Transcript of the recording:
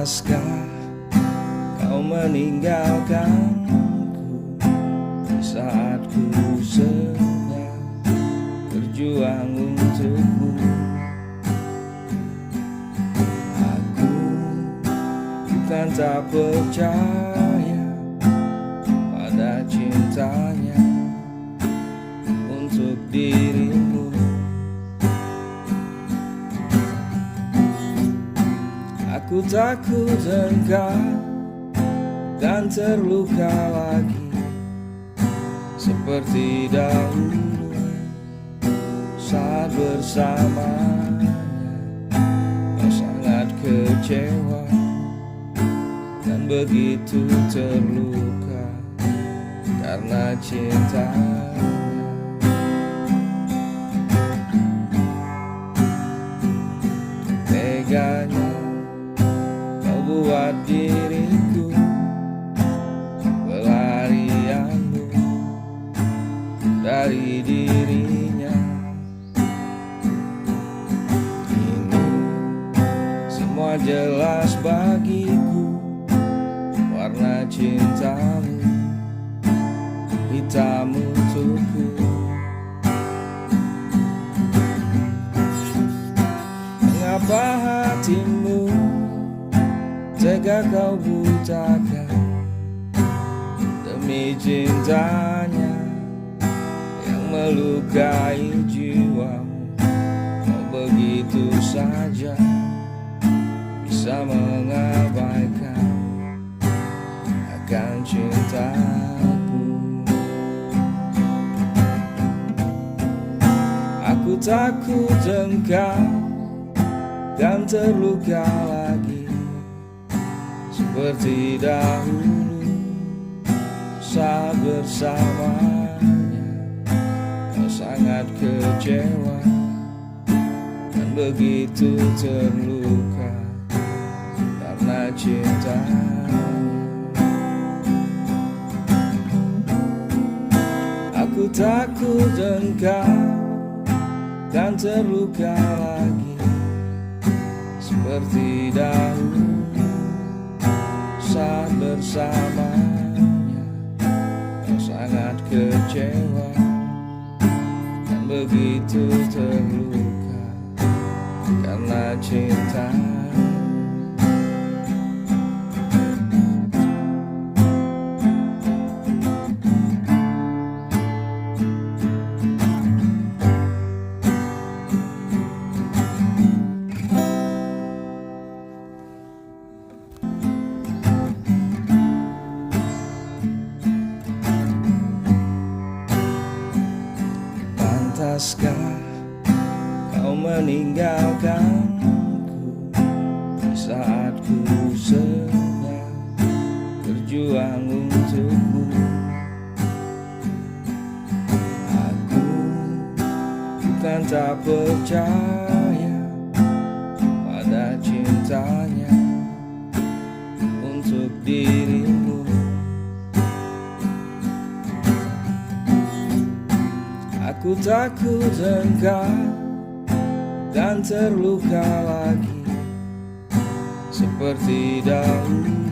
Pantaskah kau meninggalkanku saat ku sedang berjuang untukmu? Aku bukan tak percaya pada cintanya untuk dirimu. Aku takut engkau dan terluka lagi seperti dahulu saat bersamanya. Kau sangat kecewa dan begitu terluka karena cintanya. Teganya kau buat diriku pelarianmu dari dirinya. Ini semua jelas bagiku, warna cintamu hitam untukku. Mengapa hatimu tega kau butakan demi cintanya yang melukai jiwamu? Kau begitu saja bisa mengabaikan akan cintaku. Aku takut engkau kan terluka lagi seperti dahulu saat bersamanya. Kau sangat kecewa dan begitu terluka karena cintanya. Aku takut engkau kan terluka lagi seperti dahulu saat bersamanya. Kau sangat kecewa dan begitu terluka karena cintanya. Pantaskah kau meninggalkanku saat ku sedang berjuang untukmu? Aku bukan tak percaya pada cintanya untuk dirimu. Aku takut engkau dan terluka lagi seperti dahulu